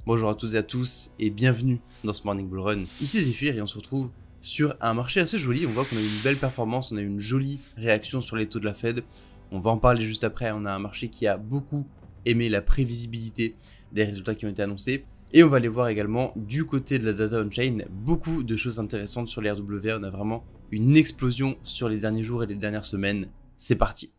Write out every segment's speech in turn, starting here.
Bonjour à toutes et à tous et bienvenue dans ce Morning Bull Run. Ici Zephyr et on se retrouve sur un marché assez joli. On voit qu'on a eu une belle performance, on a eu une jolie réaction sur les taux de la Fed. On va en parler juste après. On a un marché qui a beaucoup aimé la prévisibilité des résultats qui ont été annoncés. Et on va aller voir également du côté de la data on-chain beaucoup de choses intéressantes sur les RWA. On a vraiment une explosion sur les derniers jours et les dernières semaines. C'est parti.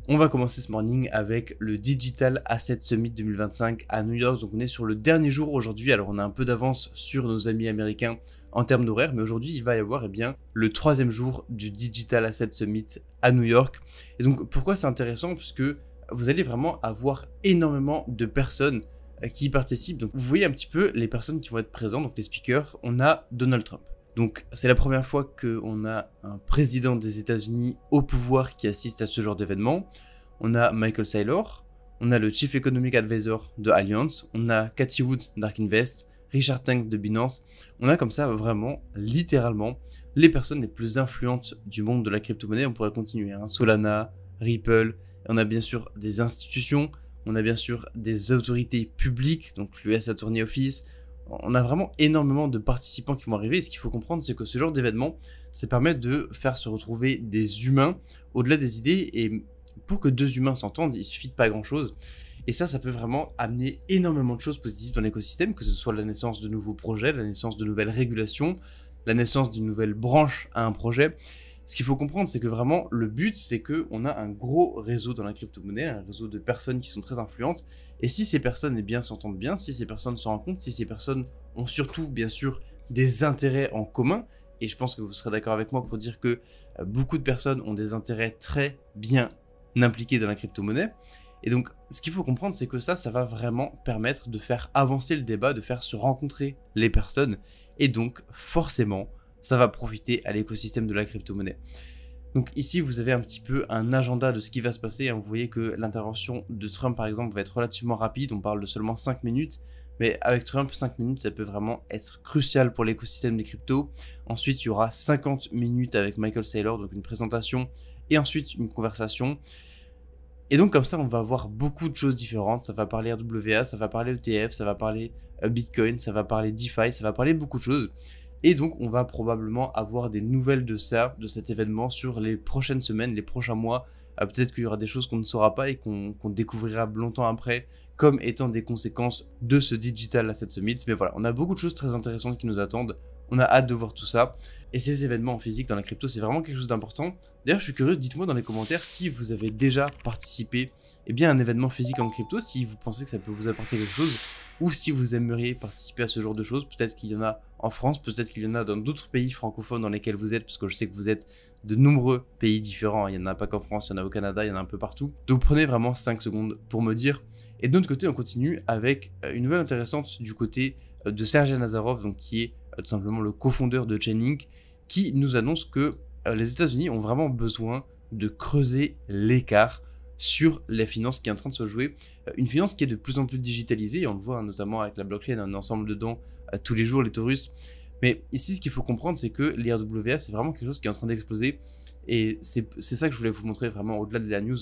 On va commencer ce morning avec le Digital Asset Summit 2025 à New York. Donc on est sur le dernier jour aujourd'hui. Alors on a un peu d'avance sur nos amis américains en termes d'horaire, mais aujourd'hui il va y avoir le troisième jour du Digital Asset Summit à New York. Et donc pourquoi c'est intéressant? Parce que vous allez vraiment avoir énormément de personnes qui y participent. Donc vous voyez un petit peu les personnes qui vont être présentes, donc les speakers. On a Donald Trump. Donc c'est la première fois qu'on a un président des États-Unis au pouvoir qui assiste à ce genre d'événement. On a Michael Saylor, on a le Chief Economic Advisor de Allianz, on a Cathie Wood d'Ark Invest, Richard Teng de Binance. On a comme ça vraiment, littéralement, les personnes les plus influentes du monde de la crypto-monnaie. On pourrait continuer, hein. Solana, Ripple, et on a bien sûr des institutions, on a bien sûr des autorités publiques, donc l'US Attorney Office. On a vraiment énormément de participants qui vont arriver, et ce qu'il faut comprendre, c'est que ce genre d'événement, ça permet de faire se retrouver des humains au-delà des idées, et pour que deux humains s'entendent, il suffit de pas grand-chose. Et ça peut vraiment amener énormément de choses positives dans l'écosystème, que ce soit la naissance de nouveaux projets, la naissance de nouvelles régulations, la naissance d'une nouvelle branche à un projet. Ce qu'il faut comprendre, c'est que vraiment, le but, c'est qu'on a un gros réseau dans la crypto-monnaie, un réseau de personnes qui sont très influentes. Et si ces personnes s'entendent bien, si ces personnes se rencontrent, si ces personnes ont surtout, bien sûr, des intérêts en commun, et je pense que vous serez d'accord avec moi pour dire que beaucoup de personnes ont des intérêts très bien impliqués dans la crypto-monnaie. Et donc, ce qu'il faut comprendre, c'est que ça va vraiment permettre de faire avancer le débat, de faire se rencontrer les personnes. Et donc, forcément, ça va profiter à l'écosystème de la crypto-monnaie. Donc ici, vous avez un petit peu un agenda de ce qui va se passer. Vous voyez que l'intervention de Trump, par exemple, va être relativement rapide. On parle de seulement 5 minutes. Mais avec Trump, 5 minutes, ça peut vraiment être crucial pour l'écosystème des cryptos. Ensuite, il y aura 50 minutes avec Michael Saylor, donc une présentation et ensuite une conversation. Et donc comme ça, on va avoir beaucoup de choses différentes. Ça va parler RWA, ça va parler ETF, ça va parler Bitcoin, ça va parler DeFi, ça va parler beaucoup de choses. Et donc, on va probablement avoir des nouvelles de cet événement sur les prochaines semaines, les prochains mois. Peut-être qu'il y aura des choses qu'on ne saura pas et qu'on découvrira longtemps après, comme étant des conséquences de ce Digital Asset Summit. Mais voilà, on a beaucoup de choses très intéressantes qui nous attendent. On a hâte de voir tout ça. Et ces événements en physique dans la crypto, c'est vraiment quelque chose d'important. D'ailleurs, je suis curieux, dites-moi dans les commentaires si vous avez déjà participé à un événement physique en crypto, si vous pensez que ça peut vous apporter quelque chose, ou si vous aimeriez participer à ce genre de choses. Peut-être qu'il y en a en France, peut-être qu'il y en a dans d'autres pays francophones dans lesquels vous êtes, parce que je sais que vous êtes de nombreux pays différents. Il n'y en a pas qu'en France, il y en a au Canada, il y en a un peu partout. Donc prenez vraiment 5 secondes pour me dire. Et de notre côté, on continue avec une nouvelle intéressante du côté de Sergey Nazarov, donc qui est tout simplement le cofondeur de Chainlink, qui nous annonce que les États-Unis ont vraiment besoin de creuser l'écart sur la finance qui est en train de se jouer, une finance qui est de plus en plus digitalisée, et on le voit notamment avec la blockchain, un ensemble dedans tous les jours, les taurus. Mais ici, ce qu'il faut comprendre, c'est que les RWA, c'est vraiment quelque chose qui est en train d'exploser, et c'est ça que je voulais vous montrer vraiment au-delà de la news,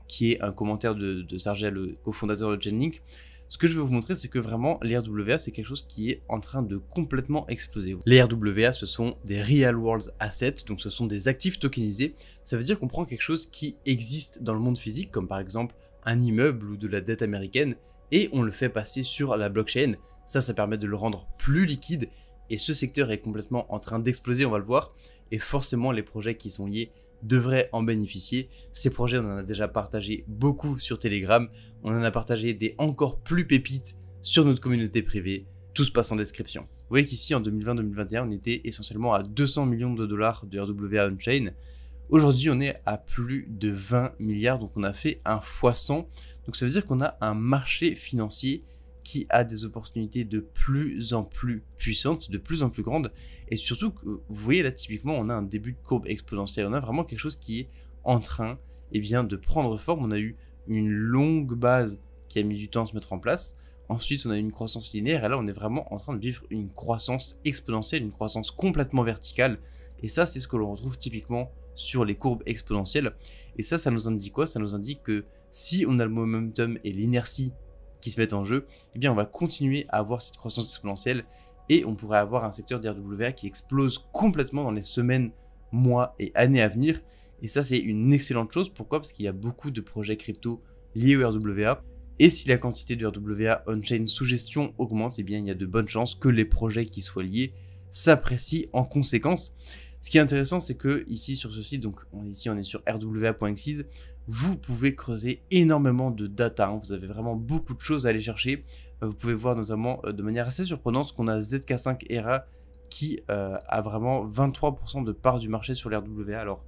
qui est un commentaire de Sergey, le cofondateur de Chainlink. Ce que je veux vous montrer, c'est que vraiment, les RWA, c'est quelque chose qui est en train de complètement exploser. Les RWA, ce sont des Real World Assets, donc ce sont des actifs tokenisés. Ça veut dire qu'on prend quelque chose qui existe dans le monde physique, comme par exemple un immeuble ou de la dette américaine, et on le fait passer sur la blockchain. Ça permet de le rendre plus liquide, et ce secteur est complètement en train d'exploser, on va le voir, et forcément, les projets qui sont liés devraient en bénéficier. Ces projets, on en a déjà partagé beaucoup sur Telegram, on en a partagé des encore plus pépites sur notre communauté privée, tout se passe en description. Vous voyez qu'ici en 2020-2021, on était essentiellement à 200 millions de dollars de RWA on-chain. Aujourd'hui, on est à plus de 20 milliards, donc on a fait un x100. Donc ça veut dire qu'on a un marché financier qui a des opportunités de plus en plus puissantes, de plus en plus grandes, et surtout, vous voyez là, typiquement, on a un début de courbe exponentielle, on a vraiment quelque chose qui est en train de prendre forme. On a eu une longue base qui a mis du temps à se mettre en place, ensuite on a eu une croissance linéaire, et là on est vraiment en train de vivre une croissance exponentielle, une croissance complètement verticale, et ça c'est ce que l'on retrouve typiquement sur les courbes exponentielles. Et ça nous indique quoi? Ça nous indique que si on a le momentum et l'inertie qui se mettent en jeu, eh bien on va continuer à avoir cette croissance exponentielle et on pourrait avoir un secteur d'RWA qui explose complètement dans les semaines, mois et années à venir. Et ça, c'est une excellente chose. Pourquoi? Parce qu'il y a beaucoup de projets crypto liés au RWA. Et si la quantité de RWA on-chain sous gestion augmente, eh bien il y a de bonnes chances que les projets qui soient liés s'apprécient en conséquence. Ce qui est intéressant, c'est que ici sur ce site, donc ici on est sur rwa.xyz, vous pouvez creuser énormément de data. Vous avez vraiment beaucoup de choses à aller chercher. Vous pouvez voir notamment de manière assez surprenante qu'on a ZK5ERA qui a vraiment 23% de part du marché sur l'RWA. Alors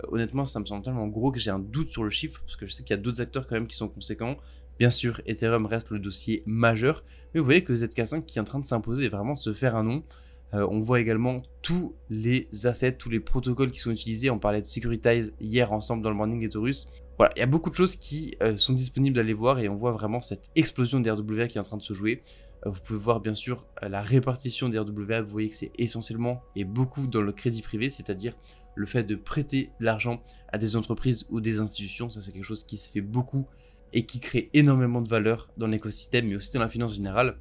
honnêtement, ça me semble tellement gros que j'ai un doute sur le chiffre, parce que je sais qu'il y a d'autres acteurs quand même qui sont conséquents. Bien sûr, Ethereum reste le dossier majeur, mais vous voyez que ZK5 qui est en train de s'imposer et vraiment de se faire un nom. On voit également tous les assets, tous les protocoles qui sont utilisés. On parlait de Securitize hier ensemble dans le Morning et Taurus. Voilà, il y a beaucoup de choses qui sont disponibles d'aller voir et on voit vraiment cette explosion des RWA qui est en train de se jouer. Vous pouvez voir bien sûr la répartition des RWA. Vous voyez que c'est essentiellement et beaucoup dans le crédit privé, c'est-à-dire le fait de prêter de l'argent à des entreprises ou des institutions. Ça, c'est quelque chose qui se fait beaucoup et qui crée énormément de valeur dans l'écosystème, mais aussi dans la finance générale.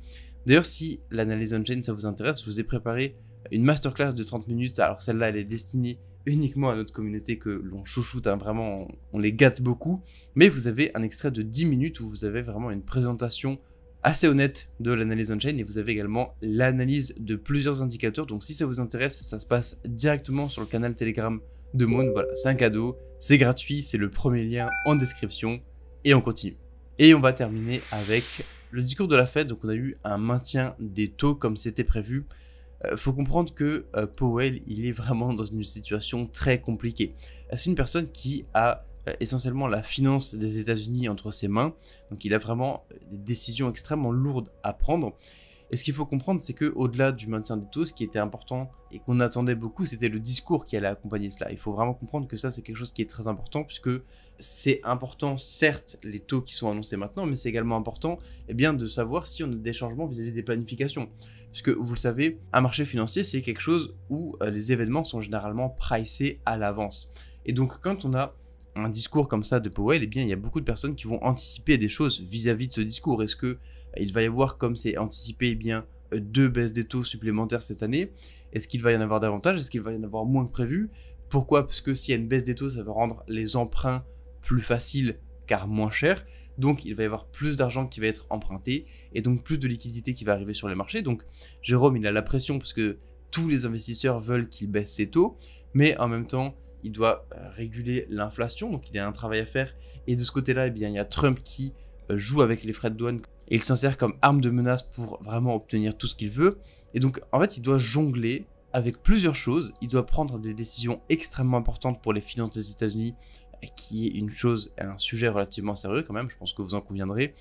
D'ailleurs, si l'analyse on-chain, ça vous intéresse, je vous ai préparé une masterclass de 30 minutes. Alors celle-là, elle est destinée uniquement à notre communauté que l'on chouchoute, vraiment, on les gâte beaucoup. Mais vous avez un extrait de 10 minutes où vous avez vraiment une présentation assez honnête de l'analyse on-chain et vous avez également l'analyse de plusieurs indicateurs. Donc si ça vous intéresse, ça se passe directement sur le canal Telegram de Moon. Voilà, c'est un cadeau, c'est gratuit, c'est le premier lien en description et on continue. Et on va terminer avec le discours de la Fed. Donc on a eu un maintien des taux comme c'était prévu. Faut comprendre que Powell, il est vraiment dans une situation très compliquée. C'est une personne qui a essentiellement la finance des États-Unis entre ses mains. Donc il a vraiment des décisions extrêmement lourdes à prendre. Et ce qu'il faut comprendre, c'est qu'au-delà du maintien des taux, ce qui était important et qu'on attendait beaucoup, c'était le discours qui allait accompagner cela. Il faut vraiment comprendre que ça, c'est quelque chose qui est très important, puisque c'est important, certes, les taux qui sont annoncés maintenant, mais c'est également important de savoir si on a des changements vis-à-vis des planifications. Puisque, vous le savez, un marché financier, c'est quelque chose où les événements sont généralement pricés à l'avance. Et donc, quand on a un discours comme ça de Powell, il y a beaucoup de personnes qui vont anticiper des choses vis-à-vis de ce discours. Est-ce que il va y avoir, comme c'est anticipé, 2 baisses des taux supplémentaires cette année? Est-ce qu'il va y en avoir davantage? Est-ce qu'il va y en avoir moins que prévu? Pourquoi? Parce que s'il y a une baisse des taux, ça va rendre les emprunts plus faciles car moins chers. Donc il va y avoir plus d'argent qui va être emprunté et donc plus de liquidité qui va arriver sur les marchés. Donc Jérôme, il a la pression parce que tous les investisseurs veulent qu'il baisse ses taux, mais en même temps, il doit réguler l'inflation, donc il y a un travail à faire. Et de ce côté-là, il y a Trump qui joue avec les frais de douane et il s'en sert comme arme de menace pour vraiment obtenir tout ce qu'il veut. Et donc, en fait, il doit jongler avec plusieurs choses. Il doit prendre des décisions extrêmement importantes pour les finances des États-Unis, qui est un sujet relativement sérieux quand même, je pense que vous en conviendrez.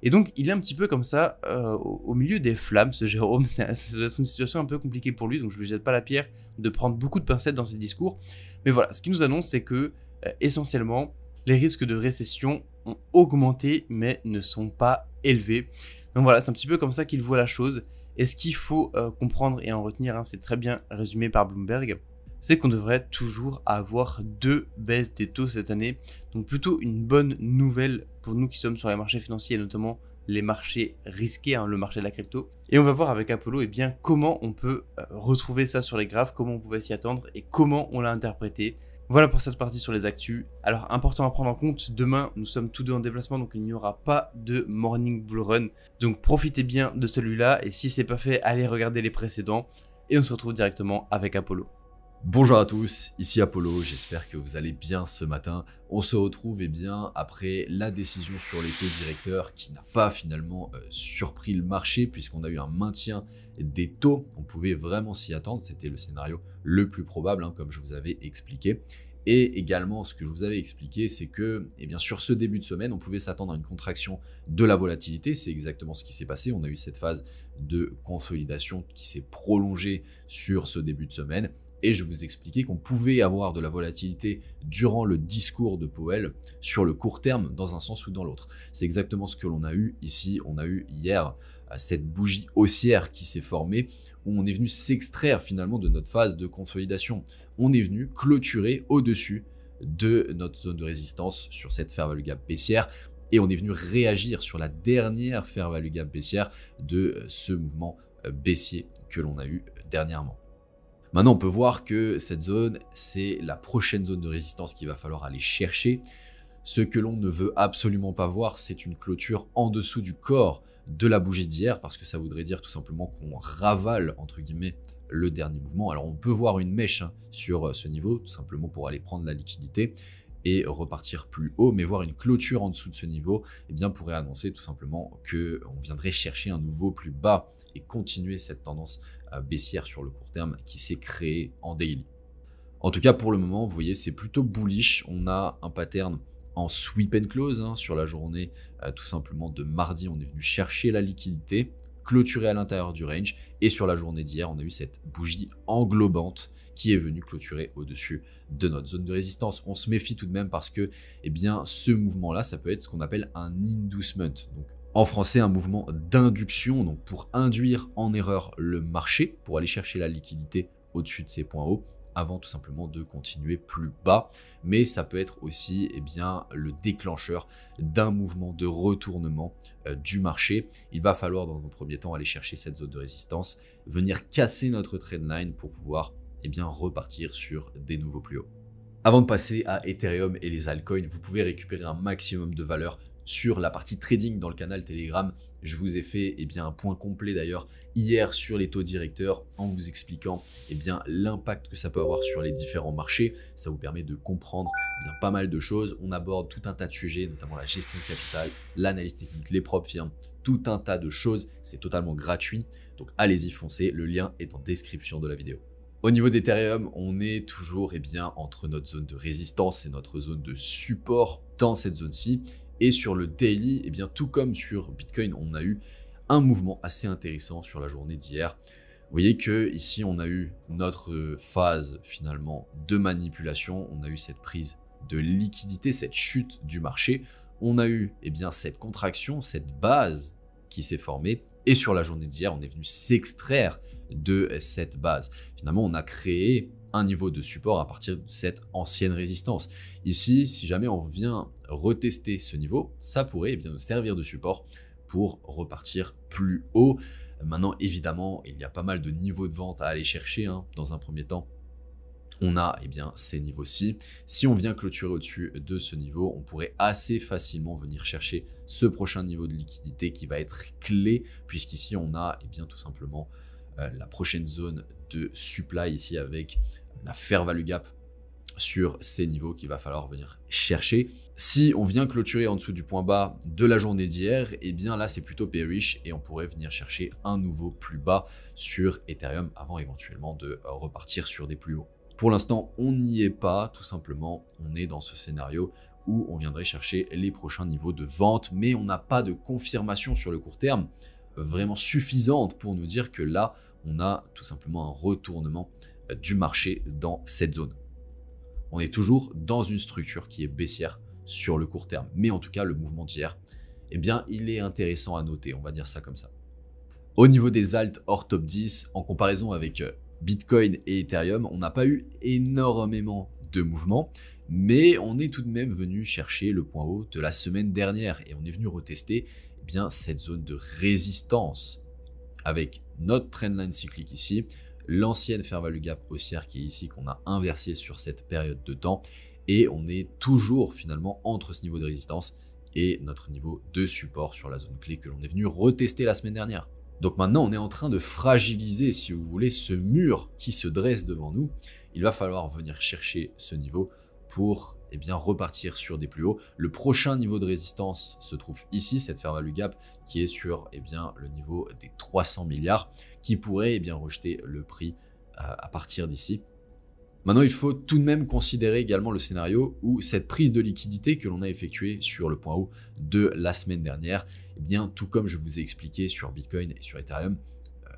Et donc, il est un petit peu comme ça, au milieu des flammes, ce Jérôme. C'est une situation un peu compliquée pour lui, donc je ne lui jette pas la pierre de prendre beaucoup de pincettes dans ses discours. Mais voilà, ce qu'il nous annonce, c'est que, essentiellement, les risques de récession ont augmenté, mais ne sont pas élevés. Donc voilà, c'est un petit peu comme ça qu'il voit la chose. Et ce qu'il faut comprendre et en retenir, c'est très bien résumé par Bloomberg, c'est qu'on devrait toujours avoir 2 baisses des taux cette année. Donc plutôt une bonne nouvelle pour nous qui sommes sur les marchés financiers, et notamment les marchés risqués, le marché de la crypto. Et on va voir avec Apollo comment on peut retrouver ça sur les graphes, comment on pouvait s'y attendre et comment on l'a interprété. Voilà pour cette partie sur les actus. Alors important à prendre en compte, demain nous sommes tous deux en déplacement, donc il n'y aura pas de morning bull run. Donc profitez bien de celui-là et si c'est pas fait, allez regarder les précédents et on se retrouve directement avec Apollo. Bonjour à tous, ici Apollo, j'espère que vous allez bien ce matin. On se retrouve après la décision sur les taux directeurs qui n'a pas finalement surpris le marché puisqu'on a eu un maintien des taux. On pouvait vraiment s'y attendre, c'était le scénario le plus probable comme je vous avais expliqué. Et également, ce que je vous avais expliqué, c'est que sur ce début de semaine, on pouvait s'attendre à une contraction de la volatilité. C'est exactement ce qui s'est passé. On a eu cette phase de consolidation qui s'est prolongée sur ce début de semaine. Et je vous expliquais qu'on pouvait avoir de la volatilité durant le discours de Powell sur le court terme, dans un sens ou dans l'autre. C'est exactement ce que l'on a eu ici. On a eu hier cette bougie haussière qui s'est formée, où on est venu s'extraire finalement de notre phase de consolidation. On est venu clôturer au-dessus de notre zone de résistance sur cette fair value gap baissière. et on est venu réagir sur la dernière fair value gap baissière de ce mouvement baissier que l'on a eu dernièrement. Maintenant, on peut voir que cette zone, c'est la prochaine zone de résistance qu'il va falloir aller chercher. Ce que l'on ne veut absolument pas voir, c'est une clôture en dessous du corps de la bougie d'hier, parce que ça voudrait dire tout simplement qu'on ravale, entre guillemets, le dernier mouvement. Alors, on peut voir une mèche sur ce niveau, tout simplement pour aller prendre la liquidité et repartir plus haut, mais voir une clôture en dessous de ce niveau, eh bien, pourrait annoncer tout simplement qu'on viendrait chercher un nouveau plus bas et continuer cette tendance baissière sur le court terme qui s'est créée en daily. En tout cas, pour le moment, vous voyez, c'est plutôt bullish. On a un pattern en sweep and close sur la journée tout simplement de mardi. On est venu chercher la liquidité, clôturer à l'intérieur du range, et sur la journée d'hier, on a eu cette bougie englobante qui est venue clôturer au-dessus de notre zone de résistance. On se méfie tout de même parce que eh bien, ce mouvement-là, ça peut être ce qu'on appelle un inducement. Donc, en français, un mouvement d'induction, donc pour induire en erreur le marché, pour aller chercher la liquidité au-dessus de ces points hauts, avant tout simplement de continuer plus bas. Mais ça peut être aussi eh bien, le déclencheur d'un mouvement de retournement du marché. Il va falloir dans un premier temps aller chercher cette zone de résistance, venir casser notre trendline pour pouvoir eh bien, repartir sur des nouveaux plus hauts. Avant de passer à Ethereum et les altcoins, vous pouvez récupérer un maximum de valeur sur la partie trading dans le canal Telegram. Je vous ai fait eh bien, un point complet d'ailleurs hier sur les taux directeurs en vous expliquant eh bien, l'impact que ça peut avoir sur les différents marchés. Ça vous permet de comprendre eh bien, pas mal de choses. On aborde tout un tas de sujets, notamment la gestion de capital, l'analyse technique, les propres firmes, tout un tas de choses. C'est totalement gratuit. Donc allez-y, foncez. Le lien est en description de la vidéo. Au niveau d'Ethereum, on est toujours eh bien, entre notre zone de résistance et notre zone de support dans cette zone-ci. Et sur le daily, eh bien, tout comme sur Bitcoin, on a eu un mouvement assez intéressant sur la journée d'hier. Vous voyez que ici, on a eu notre phase finalement de manipulation. On a eu cette prise de liquidité, cette chute du marché. On a eu eh bien, cette contraction, cette base qui s'est formée. Et sur la journée d'hier, on est venu s'extraire de cette base. Finalement, on a créé un niveau de support à partir de cette ancienne résistance. Ici, si jamais on vient retester ce niveau, ça pourrait eh bien, nous servir de support pour repartir plus haut. Maintenant, évidemment, il y a pas mal de niveaux de vente à aller chercher. Dans un premier temps, on a eh bien, ces niveaux-ci. Si on vient clôturer au-dessus de ce niveau, on pourrait assez facilement venir chercher ce prochain niveau de liquidité qui va être clé, puisqu'ici, on a eh bien, tout simplement la prochaine zone de supply ici avec la fair value gap sur ces niveaux qu'il va falloir venir chercher. Si on vient clôturer en dessous du point bas de la journée d'hier, et eh bien là c'est plutôt bearish et on pourrait venir chercher un nouveau plus bas sur Ethereum avant éventuellement de repartir sur des plus hauts. Pour l'instant, on n'y est pas, tout simplement, on est dans ce scénario où on viendrait chercher les prochains niveaux de vente, mais on n'a pas de confirmation sur le court terme vraiment suffisante pour nous dire que là, on a tout simplement un retournement du marché dans cette zone. On est toujours dans une structure qui est baissière sur le court terme. Mais en tout cas, le mouvement d'hier, eh bien, il est intéressant à noter, on va dire ça comme ça. Au niveau des alts hors top 10, en comparaison avec Bitcoin et Ethereum, on n'a pas eu énormément de mouvements, mais on est tout de même venu chercher le point haut de la semaine dernière et on est venu retester eh bien, cette zone de résistance avec notre trendline cyclique ici, l'ancienne fair value gap haussière qui est ici, qu'on a inversé sur cette période de temps, et on est toujours finalement entre ce niveau de résistance et notre niveau de support sur la zone clé que l'on est venu retester la semaine dernière. Donc maintenant, on est en train de fragiliser, si vous voulez, ce mur qui se dresse devant nous. Il va falloir venir chercher ce niveau pour eh bien, repartir sur des plus hauts. Le prochain niveau de résistance se trouve ici, cette fair value gap qui est sur eh bien, le niveau des 300 milliards, qui pourrait eh bien, rejeter le prix à partir d'ici. Maintenant, il faut tout de même considérer également le scénario où cette prise de liquidité que l'on a effectuée sur le point haut de la semaine dernière, eh bien, tout comme je vous ai expliqué sur Bitcoin et sur Ethereum,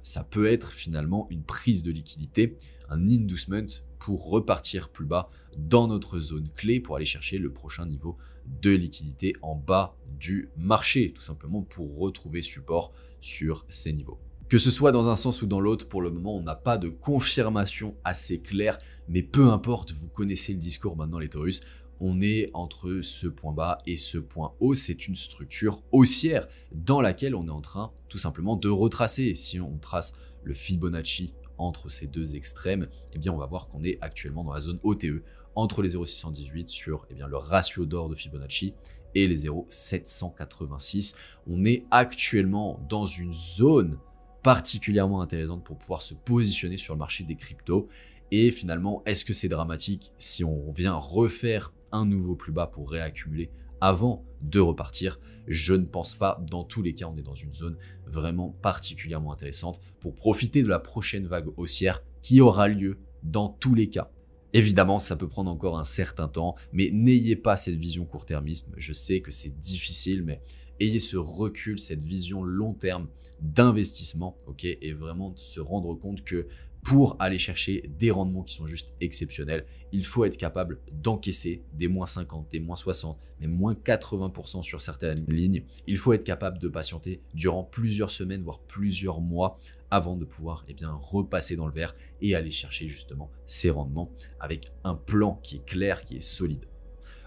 ça peut être finalement une prise de liquidité, un inducement pour repartir plus bas dans notre zone clé pour aller chercher le prochain niveau de liquidité en bas du marché, tout simplement pour retrouver support sur ces niveaux. Que ce soit dans un sens ou dans l'autre, pour le moment, on n'a pas de confirmation assez claire, mais peu importe, vous connaissez le discours maintenant les taurus, on est entre ce point bas et ce point haut. C'est une structure haussière dans laquelle on est en train tout simplement de retracer. Si on trace le Fibonacci entre ces deux extrêmes, eh bien on va voir qu'on est actuellement dans la zone OTE entre les 0,618 sur le ratio d'or de Fibonacci et les 0,786. On est actuellement dans une zone particulièrement intéressante pour pouvoir se positionner sur le marché des cryptos. Et finalement, est-ce que c'est dramatique si on vient refaire un nouveau plus bas pour réaccumuler avant de repartir? Je ne pense pas. Dans tous les cas, on est dans une zone vraiment particulièrement intéressante pour profiter de la prochaine vague haussière qui aura lieu dans tous les cas. Évidemment, ça peut prendre encore un certain temps, mais n'ayez pas cette vision court-termiste. Je sais que c'est difficile, mais ayez ce recul, cette vision long terme d'investissement, ok, et vraiment de se rendre compte que pour aller chercher des rendements qui sont juste exceptionnels, il faut être capable d'encaisser des moins 50, des moins 60, mais moins 80% sur certaines lignes. Il faut être capable de patienter durant plusieurs semaines, voire plusieurs mois, avant de pouvoir repasser dans le vert et aller chercher justement ces rendements avec un plan qui est clair, qui est solide.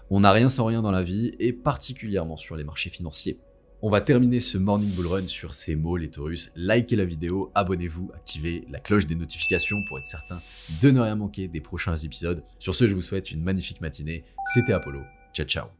On n'a rien sans rien dans la vie, et particulièrement sur les marchés financiers. On va terminer ce Morning Bull Run sur ces mots, les Taurus. Likez la vidéo, abonnez-vous, activez la cloche des notifications pour être certain de ne rien manquer des prochains épisodes. Sur ce, je vous souhaite une magnifique matinée. C'était Apollo. Ciao, ciao.